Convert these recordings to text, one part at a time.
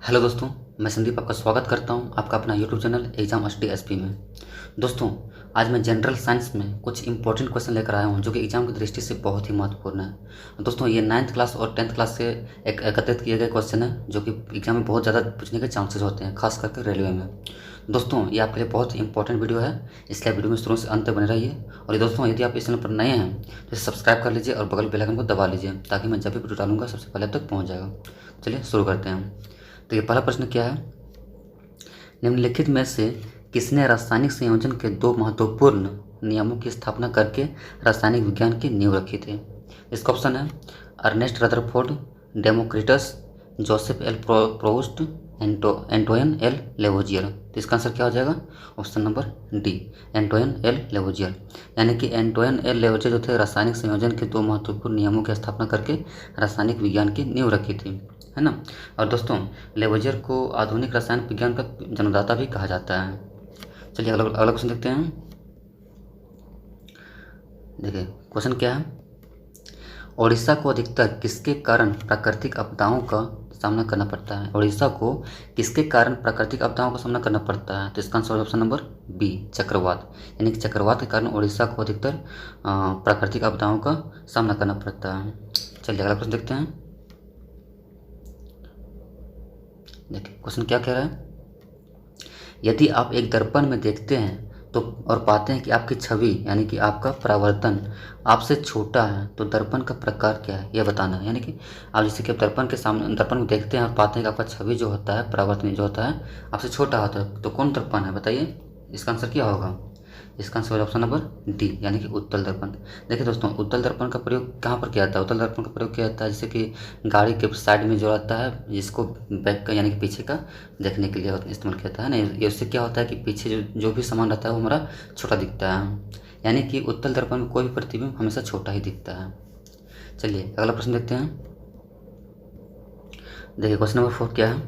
Hello दोस्तों, मैं संदीप आपका स्वागत करता हूं आपका अपना YouTube channel exam HD SP में। दोस्तों, आज मैं जनरल साइंस में कुछ इंपॉर्टेंट क्वेश्चन लेकर आया हूं जो कि एग्जाम की दृष्टि से बहुत ही महत्वपूर्ण है। दोस्तों, ये 9th क्लास और 10th क्लास से एकत्रित किए गए क्वेश्चन है जो कि एग्जाम में बहुत ज़्यादा पूछने के चांसेस होते हैं, खास करके रेलवे में। दोस्तों, ये आपके लिए बहुत ही इंपॉर्टेंट वीडियो है, इसलिए वीडियो में शुरू से अंत तक बने रहिए। और ये दोस्तों, यदि आप इस चैनल पर नए हैं तो सब्सक्राइब कर लीजिए और बगल बेल आइकन को दबा लीजिए ताकि मैं जब भी वीडियो डालूंगा सबसे पहले आप तक पहुँच जाएगा। चलिए शुरू करते हैं। तो ये पहला प्रश्न क्या है? निम्नलिखित में से किसने रासायनिक संयोजन के दो महत्वपूर्ण नियमों की स्थापना करके रासायनिक विज्ञान की नींव रखी थी? इसका ऑप्शन है Ernest Rutherford, Democritus, Joseph L Proust, Antoine L Lavoisier. तो इसका आंसर क्या हो जाएगा? Option number D, Antoine L Lavoisier. यानी कि एंटोइन एल लेवोजियर जो थे रासायनिक संयोजन के दो महत्वपूर्ण नियमों की स्थापना करके रासायनिक विज्ञान की नींव रखी थी, है ना। और दोस्तों, लेवोजियर को आधुनिक रसायन विज्ञान का जन्मदाता भी कहा जाता है। चलिए अगला अगला क्वेश्चन देखते हैं। देखिए क्वेश्चन क्या है? ओडिशा को अधिकतर किसके कारण प्राकृतिक आपदाओं का सामना करना पड़ता है? ओडिशा को किसके कारण प्राकृतिक आपदाओं का सामना करना पड़ता है? तो इसका आंसर ऑप्शन नंबर बी, चक्रवात। यानी कि चक्रवात के कारण ओडिशा को अधिकतर प्राकृतिक आपदाओं का सामना करना पड़ता है। चलिए अगला क्वेश्चन देखते हैं। देखिए क्वेश्चन क्या कह रहा है? यदि आप एक दर्पण में देखते हैं तो और पाते हैं कि आपकी छवि यानी कि आपका परावर्तन आपसे छोटा है तो दर्पण का प्रकार क्या है यह बताना है। यानी कि आप जैसे कि आप दर्पण के सामने दर्पण को देखते हैं और पाते हैं कि आपका छवि जो होता है, परावर्तन जो होता है आपसे छोटा होता है, तो कौन दर्पण है बताइए? इसका आंसर क्या होगा? इसका आंसर ऑप्शन नंबर डी, यानी कि उत्तल दर्पण। देखिए दोस्तों, उत्तल दर्पण का प्रयोग कहाँ पर किया जाता है? उत्तल दर्पण का प्रयोग किया जाता है जैसे कि गाड़ी के साइड में जो रहता है, जिसको बैक का यानी कि पीछे का देखने के लिए इस्तेमाल किया जाता है ना। ये उससे क्या होता है कि पीछे जो भी सामान रहता है वो हमारा छोटा दिखता है, यानी कि उत्तल दर्पण में कोई भी प्रतिबिंब हमेशा छोटा ही दिखता है। चलिए अगला प्रश्न देखते हैं। देखिए क्वेश्चन नंबर 4 क्या है?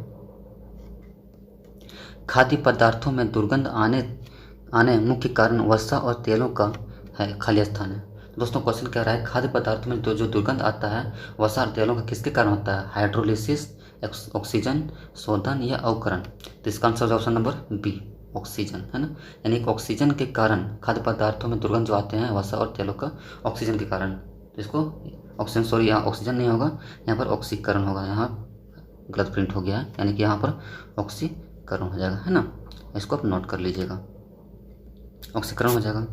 खाद्य पदार्थों में दुर्गंध आने मुख्य कारण वसा और तेलों का है खाली स्थान है। तो दोस्तों, क्वेश्चन कह रहा है खाद्य पदार्थों में जो दुर्गंध आता है वसा और तेलों का किसके कारण होता है? हाइड्रोलिसिस, ऑक्सीजन शोधन या अवकरण। तो इसका answer option number B, oxygen, है ना। यानी कि ऑक्सीजन के कारण खाद्य पदार्थों में दुर्गंध जो आते हैं वसा और तेलों का ऑक्सीजन के कारण। तो इसको ऑक्सीजन, सॉरी यहाँ ऑक्सीजन नहीं होगा, यहाँ पर ऑक्सीकरण होगा। यहाँ गलत प्रिंट हो गया है, यानी कि यहाँ पर ऑक्सीकरण हो जाएगा, है ना। इसको आप नोट कर लीजिएगा, ऑक्सीकरण हो जाएगा।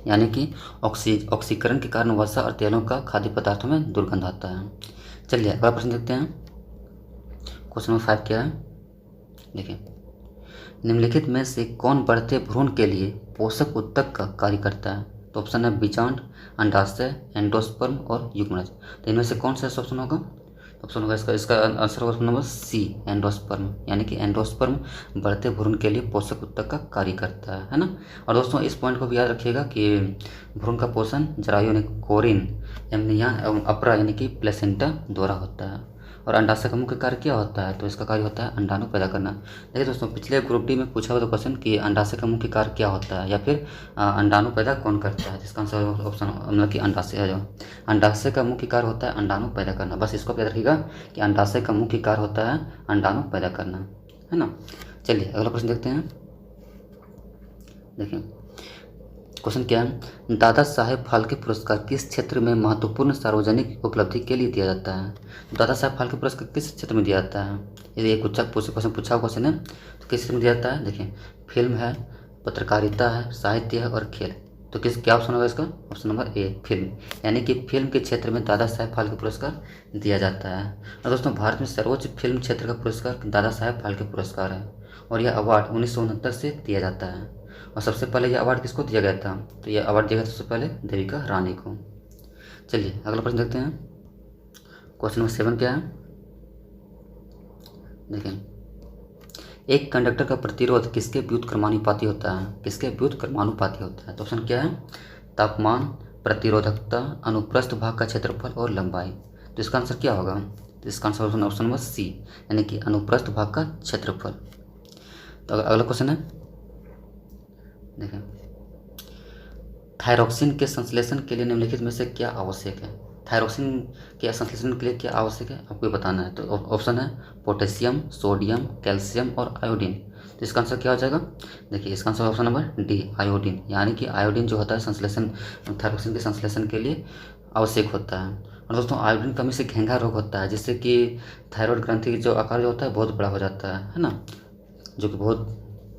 यानी कि ऑक्सीकरण के कारण वसा और तेलों का खाद्य पदार्थों में दुर्गंध आता है। चलिए अगला प्रश्न देखते हैं। क्वेश्चन नंबर 5 क्या है? देखिए, निम्नलिखित में से कौन बढ़ते भ्रूण के लिए पोषक उत्तक का कार्य करता है? तो ऑप्शन है बीजांड, अंडाशय, एंडोस्पर्म और युग्मनज। तो इनमें से कौन सा ऑप्शन होगा? ऑप्शन होगा इसका इसका आंसर होगा नंबर सी, एंडोस्पर्म। यानी कि एंडोस्पर्म बढ़ते भ्रूण के लिए पोषक उत्तक का कार्य करता है ना। और दोस्तों, इस पॉइंट को भी याद रखिएगा कि भ्रूण का पोषण जरायु यानी कोरिन, एमनिया एवं अपरा यानी कि प्लेसेंटा द्वारा होता है। और अंडाशय का मुख्य कार्य क्या होता है? तो इसका कार्य होता है अंडाणु पैदा करना। देखिए दोस्तों, पिछले ग्रुप डी में पूछा हुआ था क्वेश्चन कि अंडाशय का मुख्य कार्य क्या होता है या फिर अंडाणु पैदा कौन करता है। जिसका आंसर ऑप्शन मतलब कि अंडाशय है। जो अंडाशय का मुख्य कार्य होता है अंडाणु पैदा करना। बस इसको याद रखिएगा कि अंडाशय का मुख्य कार्य होता है अंडाणु पैदा करना, है ना। चलिए अगला प्रश्न देखते हैं। देखिए क्वेश्चन क्या है? दादा साहेब फाल्के पुरस्कार किस क्षेत्र में महत्वपूर्ण सार्वजनिक उपलब्धि के लिए दिया जाता है? दादा साहेब फाल्के पुरस्कार किस क्षेत्र में दिया जाता है? ये क्वेश्चन पूछा हुआ क्वेश्चन है, तो किस क्षेत्र में दिया जाता है? देखिए, फिल्म है, पत्रकारिता है, साहित्य है और खेल। तो क्या ऑप्शन होगा इसका? Option number A, film. यानी कि फिल्म के क्षेत्र में दादा साहेब फाल्के पुरस्कार दिया जाता है। और दोस्तों, भारत में सर्वोच्च फिल्म क्षेत्र का पुरस्कार दादा साहेब फाल्के पुरस्कार है और यह अवार्ड 1969 से दिया जाता है। और सबसे पहले यह अवार्ड किसको दिया गया था? तो यह अवार्ड दिया गया था सबसे पहले देविका रानी को। चलिए अगला प्रश्न देखते हैं। क्वेश्चन नंबर 7 क्या है? देखिए, एक कंडक्टर का प्रतिरोध किसके व्युत्क्रमानुपाती होता है? किसके व्युत्क्रमानुपाती होता है? तो ऑप्शन क्या है? तापमान, प्रतिरोधकता, अनुप्रस्थ भाग का क्षेत्रफल और लंबाई। तो इसका आंसर क्या होगा? तो इसका आंसर ऑप्शन नंबर सी, यानी कि अनुप्रस्थ भाग का क्षेत्रफल। तो अगला क्वेश्चन है, देखें, थायरॉक्सिन के संश्लेषण के लिए निम्नलिखित में से क्या आवश्यक है? थायरोक्सिन के संश्लेषण के लिए क्या आवश्यक है आपको ये बताना है। तो ऑप्शन है पोटेशियम, सोडियम, कैल्शियम और आयोडीन। तो इसका आंसर क्या हो जाएगा? देखिए इसका answer option number D, iodine. यानी कि आयोडीन जो होता है संश्लेषण, थायरोक्सिन के संश्लेषण के लिए आवश्यक होता है। और दोस्तों आयोडीन कमी से घेंघा रोग होता है, जिससे कि थायराइड ग्रंथि जो आकार जो होता है बहुत बड़ा हो जाता है ना, जो कि बहुत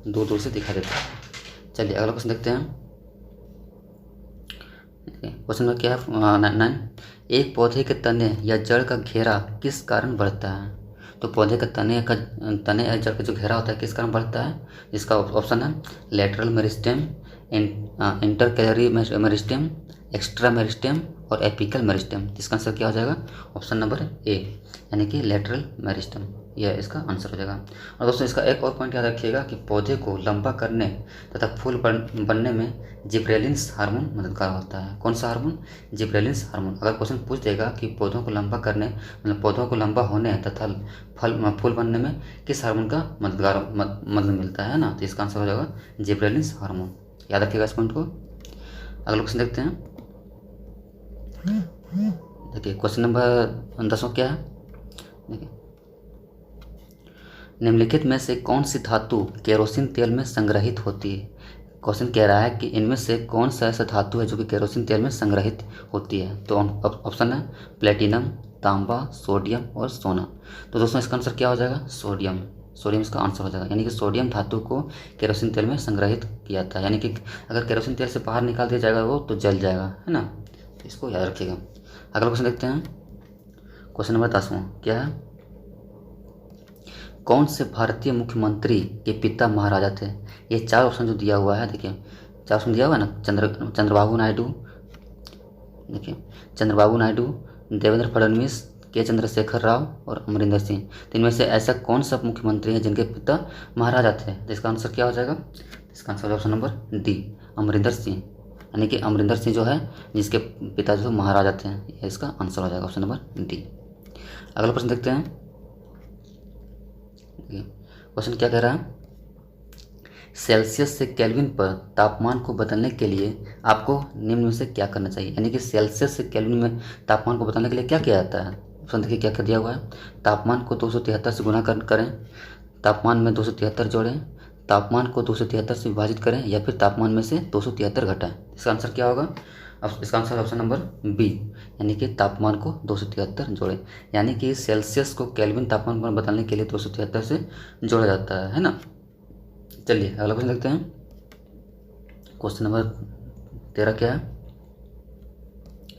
दूर दूर से दिखाई देता है। चलिए अगला क्वेश्चन देखते हैं। क्वेश्चन में क्या है 9, एक पौधे के तने या जड़ का घेरा किस कारण बढ़ता है? तो पौधे का तने या जड़ का जो घेरा होता है किस कारण बढ़ता है? इसका ऑप्शन है lateral meristem, intercalary meristem, extra meristem और एपिकल मेरिस्टेम। इसका आंसर क्या हो जाएगा? ऑप्शन नंबर ए, यानी कि लेटरल मेरिस्टेम, यह इसका आंसर हो जाएगा। और दोस्तों इसका एक और पॉइंट याद रखिएगा कि पौधे को लंबा करने तथा फूल बनने में जिब्रेलिन्स हार्मोन मददगार होता है। कौन सा हार्मोन? Gibberellins hormone. अगर क्वेश्चन पूछ देगा कि पौधों को लंबा करने, मतलब पौधों को लंबा होने तथा फूल बनने में किस हार्मोन का मदद मिलता है ना, तो इसका आंसर हो जाएगा जिब्रेलिन्स हार्मोन। याद रखिएगा इस पॉइंट को। अगला क्वेश्चन देखते हैं। देखिए क्वेश्चन नंबर 10 क्या है? देखिए निम्नलिखित में से कौन सी धातु केरोसिन तेल में संग्रहित होती है? क्वेश्चन कह रहा है कि इनमें से कौन सा ऐसा धातु है जो कि केरोसिन तेल में संग्रहित होती है। तो ऑप्शन है प्लेटिनम, तांबा, सोडियम और सोना। तो दोस्तों इसका आंसर क्या हो जाएगा? सोडियम। सोडियम इसका आंसर हो जाएगा, यानी कि सोडियम धातु को केरोसिन तेल में संग्रहित किया जाता है। यानी कि अगर केरोसिन तेल से बाहर निकाल दिया जाएगा वो तो जल जाएगा, है ना, तो इसको याद रखिएगा। अगला क्वेश्चन देखते हैं। क्वेश्चन नंबर 10 क्या है? कौन से भारतीय मुख्यमंत्री के पिता महाराजा थे? ये 4 ऑप्शन जो दिया हुआ है, देखिए 4 ऑप्शन दिया हुआ है ना, चंद्रबाबू नायडू, देखिए चंद्रबाबू नायडू, देवेंद्र फडणवीस, के चंद्रशेखर राव और अमरिंदर सिंह। तो इनमें से ऐसा कौन सा मुख्यमंत्री है जिनके पिता महाराजा थे? तो इसका आंसर क्या हो जाएगा? इसका answer option number D, Amarinder Singh. यानी कि अमरिंदर सिंह जो है जिसके पिता जो महाराजा थे, यह इसका आंसर हो जाएगा ऑप्शन नंबर डी। अगला प्रश्न देखते हैं। क्वेश्चन क्या कह रहा है? सेल्सियस से केल्विन पर तापमान को बदलने के लिए आपको निम्न में से क्या करना चाहिए? यानी कि सेल्सियस से केल्विन में तापमान को बदलने के लिए क्या किया जाता है? ऑप्शन देखिए क्या क्या दिया हुआ है। तापमान को 273 से गुना करें, तापमान में 273 जोड़ें, तापमान को 273 से विभाजित करें, या फिर तापमान में से 273 घटाएं। इसका आंसर क्या होगा? इसका आंसर ऑप्शन नंबर बी, यानी कि तापमान को 273 जोड़ें। यानी कि सेल्सियस को केल्विन तापमान पर बदलने के लिए 273 से जोड़ा जाता है ना। चलिए अगला क्वेश्चन देखते हैं। क्वेश्चन नंबर 13 क्या है?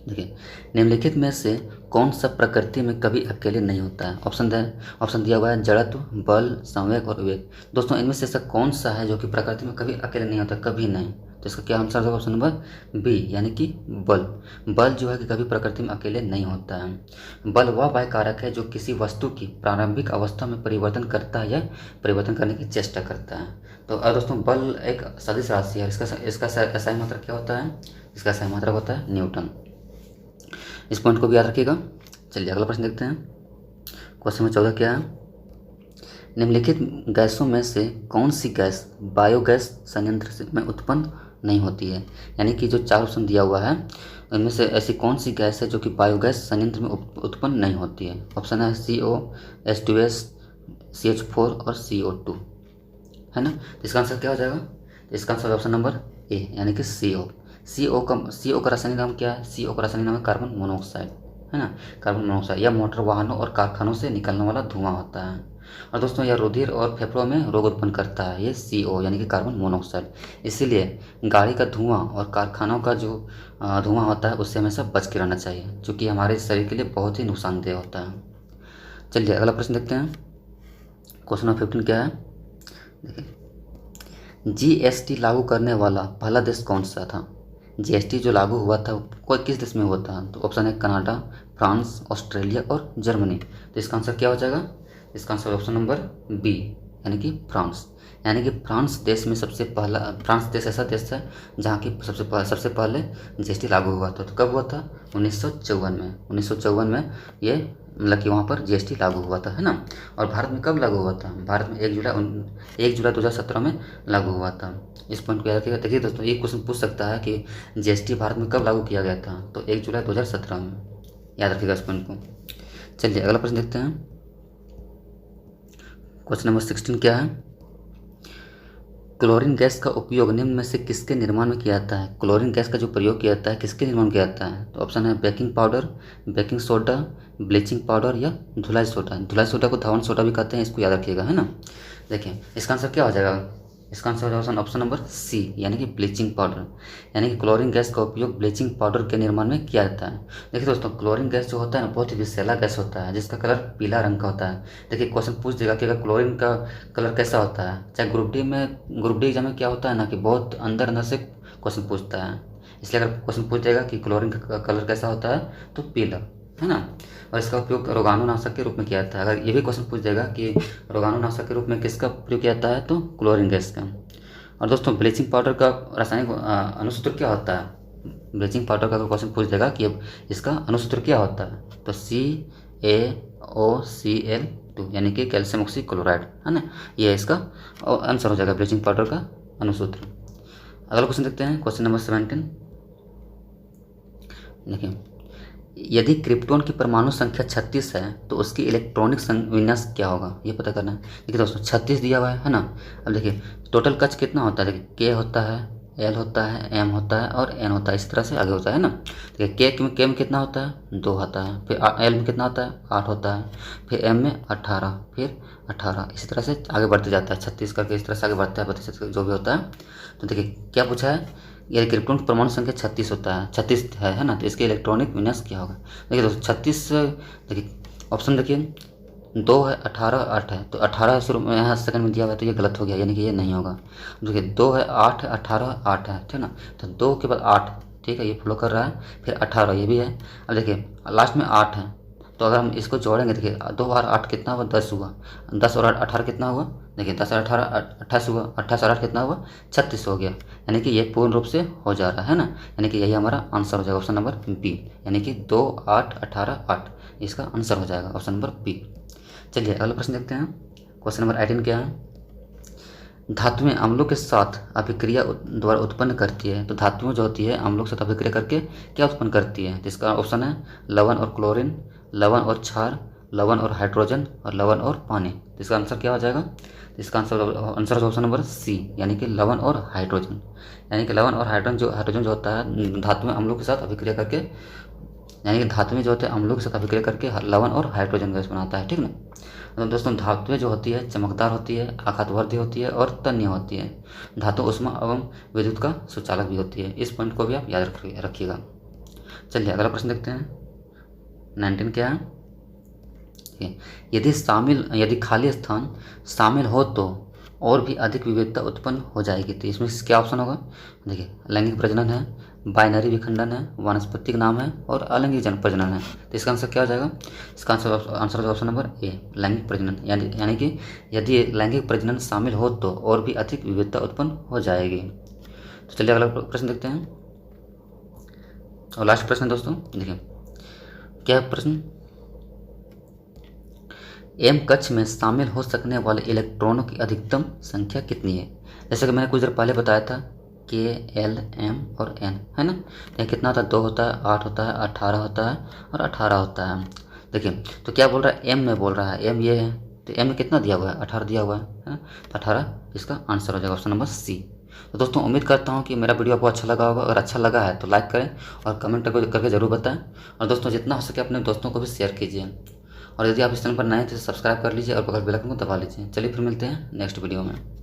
देखिए निम्नलिखित में से कौन सा प्रकृति में कभी अकेले नहीं होता है? ऑप्शन दिया हुआ है जड़त्व, बल, संवेग और वेग। दोस्तों इनमें से ऐसा कौन सा है जो कि प्रकृति में कभी अकेले नहीं होता? कभी नहीं। तो इसका क्या आंसर होगा? ऑप्शन नंबर बी, यानी कि बल। बल जो है कि कभी प्रकृति में अकेले नहीं होता है। बल वह बाह्य कारक है जो किसी वस्तु की प्रारंभिक अवस्था में परिवर्तन करता है या परिवर्तन करने की चेष्टा करता है। तो दोस्तों बल एक सदिश राशि है। इसका SI मात्रक क्या होता है? इसका SI मात्रक होता है न्यूटन। इस पॉइंट को भी याद रखिएगा। चलिए अगला प्रश्न देखते हैं। क्वेश्चन नंबर 14 क्या है? निम्नलिखित गैसों में से कौन सी गैस बायोगैस संयंत्र में उत्पन्न नहीं होती है? यानी कि जो 4 ऑप्शन दिया हुआ है उनमें से ऐसी कौन सी गैस है जो कि बायोगैस संयंत्र में उत्पन्न नहीं होती है? ऑप्शन है CO, H2S, CH4 और CO2, है ना। तो इसका आंसर क्या हो जाएगा? तो इसका आंसर ऑप्शन नंबर ए, यानी कि CO का रासायनिक नाम क्या है? CO का रासायनिक नाम है कार्बन मोनोऑक्साइड, है ना। कार्बन मोनोऑक्साइड यह मोटर वाहनों और कारखानों से निकलने वाला धुआं होता है। और दोस्तों यह रुधिर और फेफड़ों में रोग उत्पन्न करता है, ये CO यानी कि कार्बन मोनोऑक्साइड। इसीलिए गाड़ी का धुआं और कारखानों का जो धुआं होता है उससे हमेशा बच के रहना चाहिए, क्योंकि हमारे शरीर के लिए बहुत ही नुकसानदेह होता है। चलिए अगला प्रश्न देखते हैं। क्वेश्चन नंबर 15 क्या है? देखिए GST लागू करने वाला पहला देश कौन सा था? GST जो लागू हुआ था कोई किस देश में हुआ था? तो ऑप्शन है कनाडा, फ्रांस, ऑस्ट्रेलिया और जर्मनी। तो इसका आंसर क्या हो जाएगा? इसका आंसर ऑप्शन नंबर बी, यानी कि फ्रांस। यानी कि फ्रांस देश में फ्रांस देश ऐसा देश है जहाँ की सबसे पहले GST लागू हुआ था। तो कब हुआ था? 1954 में ये मतलब कि वहाँ पर GST लागू हुआ था, है ना। और भारत में कब लागू हुआ था? भारत में 1 जुलाई 2017 में लागू हुआ था। इस पॉइंट को याद रखिएगा। देखिए दोस्तों एक क्वेश्चन पूछ सकता है कि GST भारत में कब लागू किया गया था? तो 1 जुलाई 2017 में। याद रखिएगा इस पॉइंट को। चलिए अगला प्रश्न देखते हैं। क्वेश्चन नंबर 16 क्या है? क्लोरीन गैस का उपयोग निम्न में से किसके निर्माण में किया जाता है? क्लोरीन गैस का जो प्रयोग किया जाता है किसके निर्माण में किया जाता है? तो ऑप्शन है baking powder, baking soda, bleaching powder या धुलाई सोडा। धुलाई सोडा को धावन सोडा भी कहते हैं, इसको याद रखिएगा, है ना। देखिए इसका आंसर क्या हो जाएगा? इसका आंसर हो जाएगा ऑप्शन नंबर सी, यानी कि ब्लीचिंग पाउडर। यानी कि क्लोरीन गैस का उपयोग ब्लीचिंग पाउडर के निर्माण में किया जाता है। देखिए दोस्तों, क्लोरीन गैस जो होता है ना, बहुत ही विषैला गैस होता है, जिसका कलर पीला रंग का होता है। देखिए क्वेश्चन पूछ देगा कि अगर क्लोरीन का कलर कैसा होता है, चाहे ग्रुप डी एग्जाम में क्या होता है ना, कि बहुत अंदर अंदर से क्वेश्चन पूछता है। इसलिए अगर क्वेश्चन पूछ देगा कि क्लोरीन का कलर कैसा होता है, तो पीला, है ना। और इसका उपयोग रोगाणुनाशक के रूप में किया जाता है। अगर ये भी क्वेश्चन पूछ देगा कि रोगाणुनाशक के रूप में किसका प्रयोग किया जाता है, तो क्लोरीन गैस का। और दोस्तों ब्लीचिंग पाउडर का रासायनिक अनुसूत्र क्या होता है? ब्लीचिंग पाउडर का क्वेश्चन पूछ देगा कि अब इसका अनुसूत्र क्या होता है, तो CaOCl2, यानी कि कैल्शियम ऑक्सीक्लोराइड, है ना। ये इसका आंसर हो जाएगा ब्लीचिंग पाउडर का अनुसूत्र। अगला क्वेश्चन देखते हैं, क्वेश्चन नंबर 17। देखिए, यदि क्रिप्टॉन की परमाणु संख्या 36 है तो उसकी इलेक्ट्रॉनिक विन्यास क्या होगा, ये पता करना है। देखिए दोस्तों 36 दिया हुआ है ना। अब देखिए टोटल कक्ष कितना होता है? देखिए के होता है, एल होता है, एम होता है और एन होता है, इसी तरह से आगे होता है ना। देखिए के में कितना होता है? 2 होता है। फिर एल में कितना होता है? 8 होता है। फिर एम में 18, फिर 18, इसी तरह से आगे बढ़ते जाता है, 36 करके इस तरह से आगे बढ़ता है, 32 जो भी होता है। तो देखिए क्या पूछा है, ये क्रिप्टॉन की परमाणु संख्या 36 होता है, 36 है ना, तो इसके इलेक्ट्रॉनिक विन्यास क्या होगा? देखिए दोस्तों 36, देखिए ऑप्शन देखिए 2 है, 18, 8 है, तो 18 शुरू में यहाँ सेकंड में दिया हुआ है, तो ये गलत हो गया, यानी कि ये नहीं होगा। देखिए 2 है, 8 है, 18, 8 है, ठीक है ना। तो 2 के बाद 8, ठीक है, ये फ्लो कर रहा है, फिर 18 ये भी है। अब देखिए लास्ट में 8 है, तो अगर हम इसको जोड़ेंगे, देखिए 2 और 8 कितना हुआ? 10 हुआ। 10 और 18 कितना हुआ? देखिए 10 और 18 28 हुआ। 28 और 8 कितना हुआ? 36 हो गया। यानी कि ये पूर्ण रूप से हो जा रहा है ना, यानी कि यही हमारा आंसर हो जाएगा ऑप्शन नंबर बी, यानी कि 2, 8, 18, 8 इसका आंसर हो जाएगा ऑप्शन नंबर बी। चलिए अगला प्रश्न देखते हैं, क्वेश्चन नंबर 18 क्या है? धातुएं अम्लों के साथ अभिक्रिया द्वारा उत्पन्न करती है। तो धातुएं जो होती है अम्लों के साथ अभिक्रिया करके क्या उत्पन्न करती है? तो इसका ऑप्शन है लवण और क्लोरीन, लवण और क्षार, लवण और हाइड्रोजन और लवण और पानी। तो इसका आंसर क्या हो जाएगा? इसका आंसर ऑप्शन नंबर सी, यानी कि लवण और हाइड्रोजन। यानी कि लवण और हाइड्रोजन जो होता है धातुएं अम्लों के साथ अभिक्रिया करके, यानी कि धातुएं जो होते हैं अम्लों के साथ अभिक्रिया करके लवण और हाइड्रोजन गैस बनाता है, ठीक ना। तो दोस्तों धातुएं जो होती है चमकदार होती है, आघातवर्धी होती है और तन्य होती है। धातु ऊष्मा एवं विद्युत का सुचालक भी होती है। इस पॉइंट को भी आप याद रखिएगा। चलिए अगला प्रश्न देखते हैं, 19 क्या है? यदि खाली स्थान शामिल हो तो और भी अधिक विविधता उत्पन्न हो जाएगी। तो इसमें क्या ऑप्शन होगा? देखिए लैंगिक प्रजनन है, बाइनरी विखंडन है, वानस्पतिक नाम है और अलैंगिक प्रजनन है। तो इसका आंसर क्या हो जाएगा? इसका आंसर ऑप्शन नंबर ए, लैंगिक प्रजनन। यानी कि यदि लैंगिक प्रजनन शामिल हो तो और भी अधिक विविधता उत्पन्न हो जाएगी। तो चलिए अगला प्रश्न देखते हैं, और लास्ट प्रश्न दोस्तों देखिए क्या प्रश्न, एम कक्ष में शामिल हो सकने वाले इलेक्ट्रॉनों की अधिकतम संख्या कितनी है? जैसे कि मैंने कुछ देर पहले बताया था के, एल, एम और एन, है ना। तो कितना होता है? 2 होता है, 8 होता है, 18 होता है और 18 होता है। देखिए तो क्या बोल रहा है? एम में बोल रहा है, एम ये है, तो एम में कितना दिया हुआ है? 18 दिया हुआ है, तो 18 इसका आंसर हो जाएगा ऑप्शन नंबर सी। तो दोस्तों उम्मीद करता हूँ कि मेरा वीडियो आपको अच्छा लगा होगा। अगर अच्छा लगा है तो लाइक करें और कमेंट करके ज़रूर बताएं, और दोस्तों जितना हो सके अपने दोस्तों को भी शेयर कीजिए। और यदि आप इस चैनल पर नए हैं तो सब्सक्राइब कर लीजिए और बगल बेल आइकन को दबा लीजिए। चलिए फिर मिलते हैं नेक्स्ट वीडियो में।